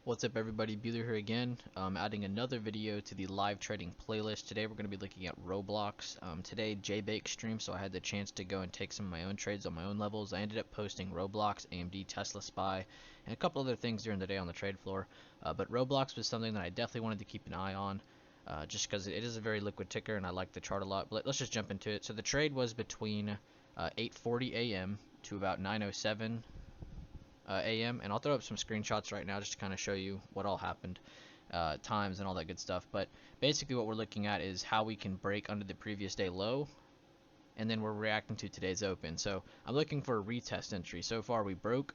What's up everybody, Bueller here again, adding another video to the live trading playlist. Today we're going to be looking at Roblox. Today JBake streamed, so I had the chance to go and take some of my own trades on my own levels. I ended up posting Roblox, AMD, Tesla Spy, and a couple other things during the day on the trade floor. But Roblox was something that I definitely wanted to keep an eye on, just because it is a very liquid ticker and I like the chart a lot. But let's just jump into it. So the trade was between 8:40 a.m. to about 9:07 a.m. and I'll throw up some screenshots right now just to kind of show you what all happened, times and all that good stuff. But basically what we're looking at is how we can break under the previous day low, and then we're reacting to today's open. So I'm looking for a retest entry. So far we broke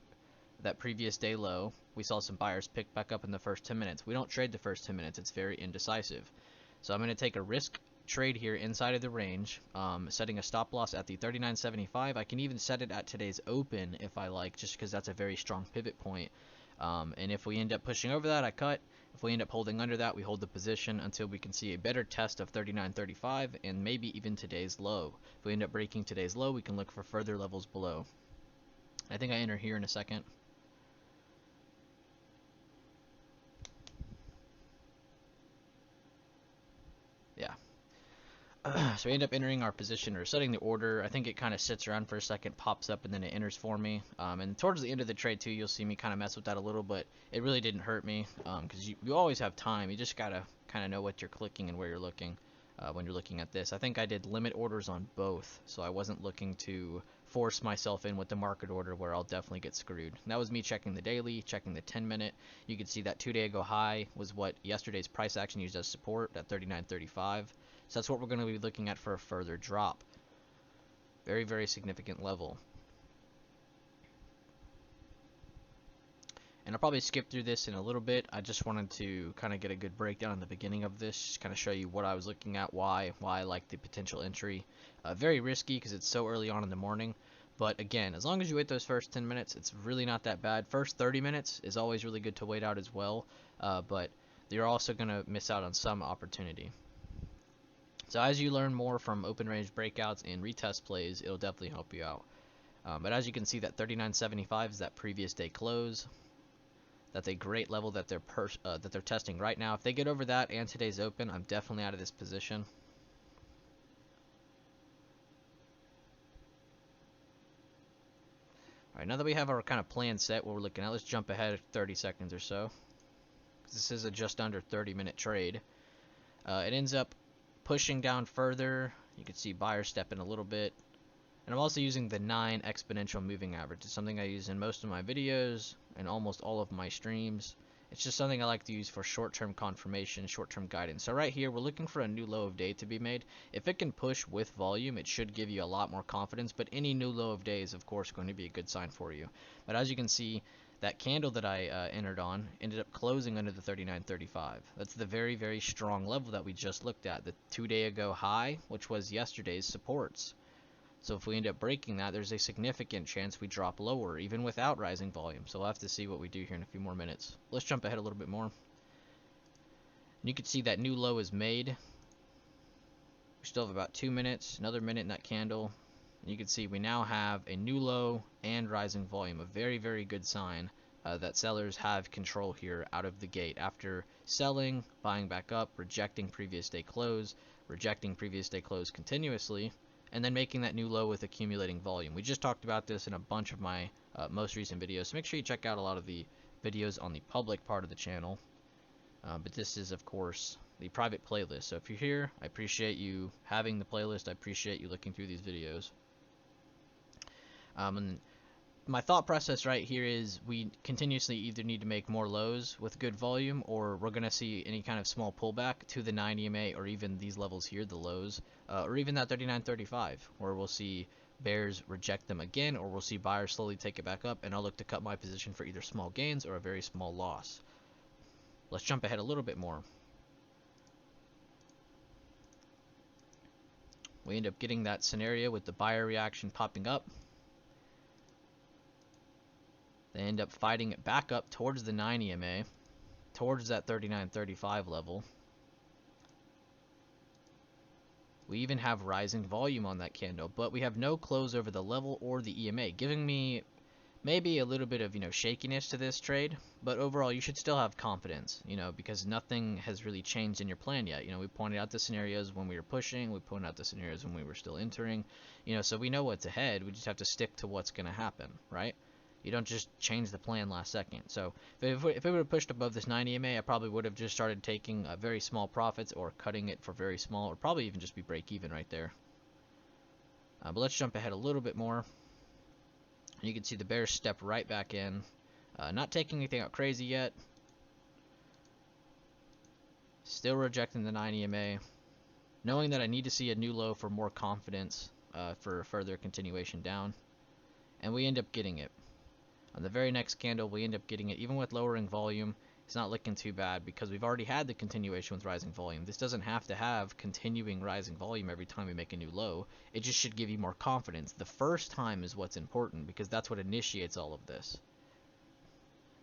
that previous day low. We saw some buyers pick back up in the first 10 minutes. We don't trade the first 10 minutes. It's very indecisive. So I'm going to take a risk trade here inside of the range, setting a stop loss at the 39.75. I can even set it at today's open if I like, just because that's a very strong pivot point. And if we end up pushing over that, I cut. If we end up holding under that, we hold the position until we can see a better test of 39.35 and maybe even today's low. If we end up breaking today's low, we can look for further levels below. I think I enter here in a second. Yeah. So we end up entering our position or setting the order. I think it kind of sits around for a second, pops up, and then it enters for me. And towards the end of the trade too, you'll see me kind of mess with that a little, but it really didn't hurt me, because you always have time. You just gotta kind of know what you're clicking and where you're looking when you're looking at this. I think I did limit orders on both, so I wasn't looking to force myself in with the market order where I'll definitely get screwed. And that was me checking the daily, checking the 10-minute. You could see that 2-day ago high was what yesterday's price action used as support at 39.35. So that's what we're going to be looking at for a further drop. Very, very significant level. And I'll probably skip through this in a little bit. I just wanted to kind of get a good breakdown in the beginning of this, just kind of show you what I was looking at, why I like the potential entry. Very risky because it's so early on in the morning. But again, as long as you wait those first 10 minutes, it's really not that bad. First 30 minutes is always really good to wait out as well. But you're also going to miss out on some opportunity. So as you learn more from open range breakouts and retest plays, it'll definitely help you out. But as you can see, that 39.75 is that previous day close. That's a great level that they're testing right now. If they get over that and today's open, I'm definitely out of this position. Alright, now that we have our kind of plan set, what we're looking at, let's jump ahead 30 seconds or so. This is a just under 30-minute trade. It ends up pushing down further. You can see buyers step in a little bit, and I'm also using the 9 exponential moving average. It's something I use in most of my videos and almost all of my streams. It's just something I like to use for short-term confirmation, short-term guidance. So right here we're looking for a new low of day to be made. If it can push with volume, it should give you a lot more confidence, but any new low of day is of course going to be a good sign for you. But as you can see, that candle that I entered on ended up closing under the 39.35. That's the very, very strong level that we just looked at. The 2-day ago high, which was yesterday's supports. So if we end up breaking that, there's a significant chance we drop lower, even without rising volume. So we'll have to see what we do here in a few more minutes. Let's jump ahead a little bit more. And you can see that new low is made. We still have about 2 minutes, another minute in that candle. You can see we now have a new low and rising volume, a very, very good sign that sellers have control here out of the gate after selling, buying back up, rejecting previous day close continuously, and then making that new low with accumulating volume. We just talked about this in a bunch of my most recent videos, so make sure you check out a lot of the videos on the public part of the channel. But this is, of course, the private playlist. So if you're here, I appreciate you having the playlist. I appreciate you looking through these videos. And my thought process right here is we continuously either need to make more lows with good volume, or we're going to see any kind of small pullback to the 9 EMA, or even these levels here, the lows, or even that 39.35, where we'll see bears reject them again, or we'll see buyers slowly take it back up, and I'll look to cut my position for either small gains or a very small loss. Let's jump ahead a little bit more. We end up getting that scenario with the buyer reaction popping up. They end up fighting it back up towards the 9 EMA, towards that 39.35 level. We even have rising volume on that candle, but we have no close over the level or the EMA, giving me maybe a little bit of, shakiness to this trade, but overall you should still have confidence, because nothing has really changed in your plan yet. We pointed out the scenarios when we were pushing, we pointed out the scenarios when we were still entering, so we know what's ahead. We just have to stick to what's going to happen, right? You don't just change the plan last second. So if it would have pushed above this 9 EMA, I probably would have just started taking very small profits or cutting it for very small, or probably even just be break even right there. But let's jump ahead a little bit more. You can see the bears step right back in. Not taking anything out crazy yet. Still rejecting the 9 EMA. Knowing that I need to see a new low for more confidence for further continuation down. And we end up getting it. On the very next candle, we end up getting it. Even with lowering volume, it's not looking too bad because we've already had the continuation with rising volume. This doesn't have to have continuing rising volume every time we make a new low. It just should give you more confidence. The first time is what's important because that's what initiates all of this.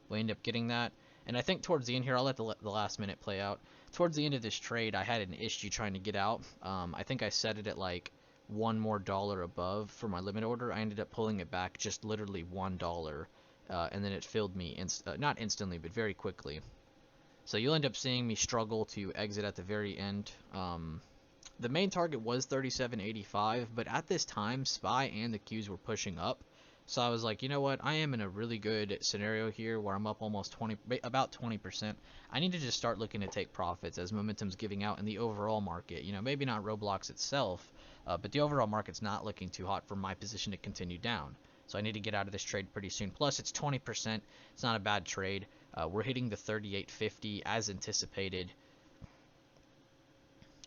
We end up getting that. And I think towards the end here, I'll let the last minute play out. Towards the end of this trade, I had an issue trying to get out. I think I set it at like $1 more above for my limit order. I ended up pulling it back just literally $1. And then it filled me, not instantly, but very quickly. So you'll end up seeing me struggle to exit at the very end. The main target was 37.85, but at this time, SPY and the Qs were pushing up. So I was like, you know what? I am in a really good scenario here where I'm up almost about 20%. I need to just start looking to take profits as momentum's giving out in the overall market. Maybe not Roblox itself, but the overall market's not looking too hot for my position to continue down. So I need to get out of this trade pretty soon. Plus, it's 20%. It's not a bad trade. We're hitting the 38.50 as anticipated.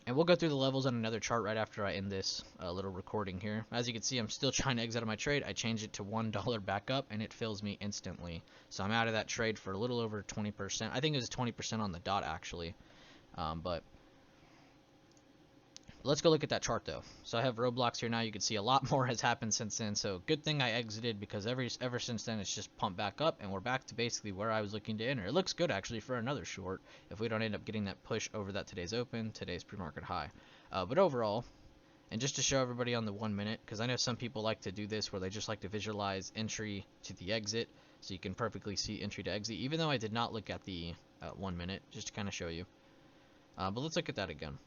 And we'll go through the levels on another chart right after I end this little recording here. As you can see, I'm still trying to exit out of my trade. I changed it to $1 back up, and it fills me instantly. So I'm out of that trade for a little over 20%. I think it was 20% on the dot, actually. But let's go look at that chart though. So I have Roblox here now. You can see a lot more has happened since then. So good thing I exited because ever since then it's just pumped back up and we're back to basically where I was looking to enter. It looks good actually for another short if we don't end up getting that push over that today's open, today's pre-market high. But overall, and just to show everybody on the 1 minute, because I know some people like to do this where they just like to visualize entry to the exit, so you can perfectly see entry to exit, even though I did not look at the 1 minute, just to kind of show you. But let's look at that again.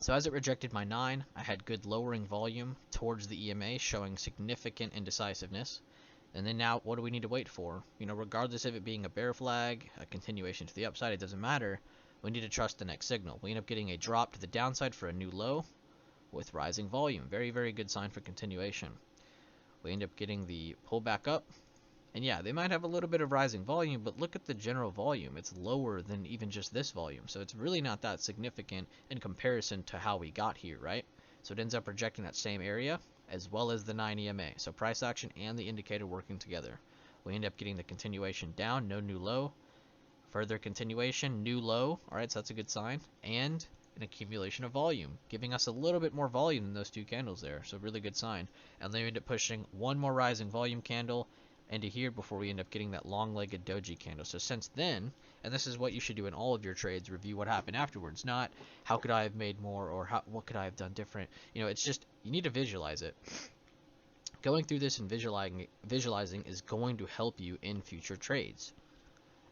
So as it rejected my 9, I had good lowering volume towards the EMA, showing significant indecisiveness. And then now, what do we need to wait for? Regardless of it being a bear flag, a continuation to the upside, it doesn't matter. We need to trust the next signal. We end up getting a drop to the downside for a new low with rising volume. Very, very good sign for continuation. We end up getting the pull back up. And yeah, they might have a little bit of rising volume, but look at the general volume. It's lower than even just this volume. So it's really not that significant in comparison to how we got here, right? So it ends up rejecting that same area as well as the 9 EMA. So price action and the indicator working together. We end up getting the continuation down, no new low. Further continuation, new low. All right, so that's a good sign. And an accumulation of volume, giving us a little bit more volume than those two candles there. So really good sign. And then we end up pushing one more rising volume candle into here before we end up getting that long-legged doji candle. So since then, and this is what you should do in all of your trades, review what happened afterwards, not how could I have made more or what could I have done different. It's just you need to visualize it. Going through this and visualizing is going to help you in future trades.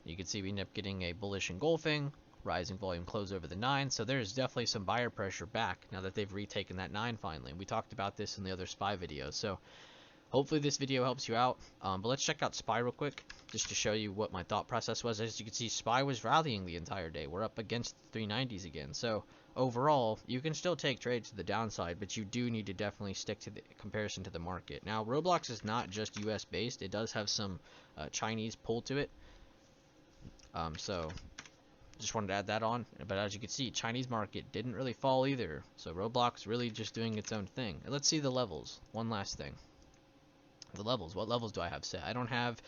You can see we end up getting a bullish engulfing, rising volume close over the 9, so there's definitely some buyer pressure back now that they've retaken that 9 finally. We talked about this in the other SPY videos, so hopefully this video helps you out. But let's check out SPY real quick just to show you what my thought process was. As you can see, SPY was rallying the entire day. We're up against the 390s again. So overall, you can still take trades to the downside, but you do need to definitely stick to the comparison to the market. Now, Roblox is not just US based. It does have some Chinese pull to it. So just wanted to add that on. But as you can see, Chinese market didn't really fall either. So Roblox really just doing its own thing. And let's see the levels. One last thing. The levels. What levels do I have set? I don't have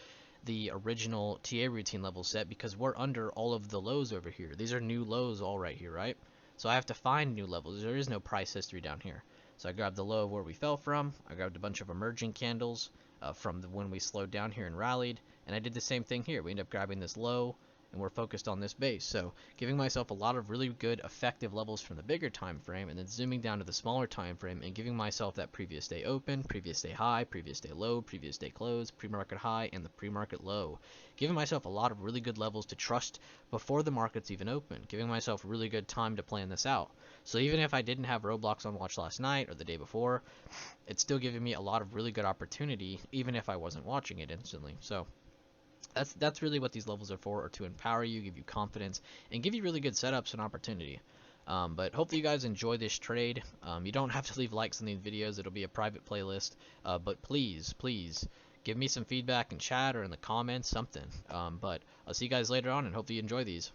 the original TA routine level set because we're under all of the lows over here. These are new lows all right here, right? So I have to find new levels. There is no price history down here. So I grabbed the low of where we fell from. I grabbed a bunch of emerging candles from when we slowed down here and rallied. And I did the same thing here. We ended up grabbing this low and we're focused on this base. So giving myself a lot of really good effective levels from the bigger time frame, and then zooming down to the smaller time frame and giving myself that previous day open, previous day high, previous day low, previous day close, pre-market high, and the pre-market low. Giving myself a lot of really good levels to trust before the market's even open, giving myself really good time to plan this out. So even if I didn't have Roblox on watch last night or the day before, it's still giving me a lot of really good opportunity, even if I wasn't watching it instantly. So that's really what these levels are for, or to empower you, give you confidence, and give you really good setups and opportunity. But hopefully you guys enjoy this trade. You don't have to leave likes on these videos. It'll be a private playlist. But please, please give me some feedback in chat or in the comments, something. But I'll see you guys later on, and hopefully you enjoy these.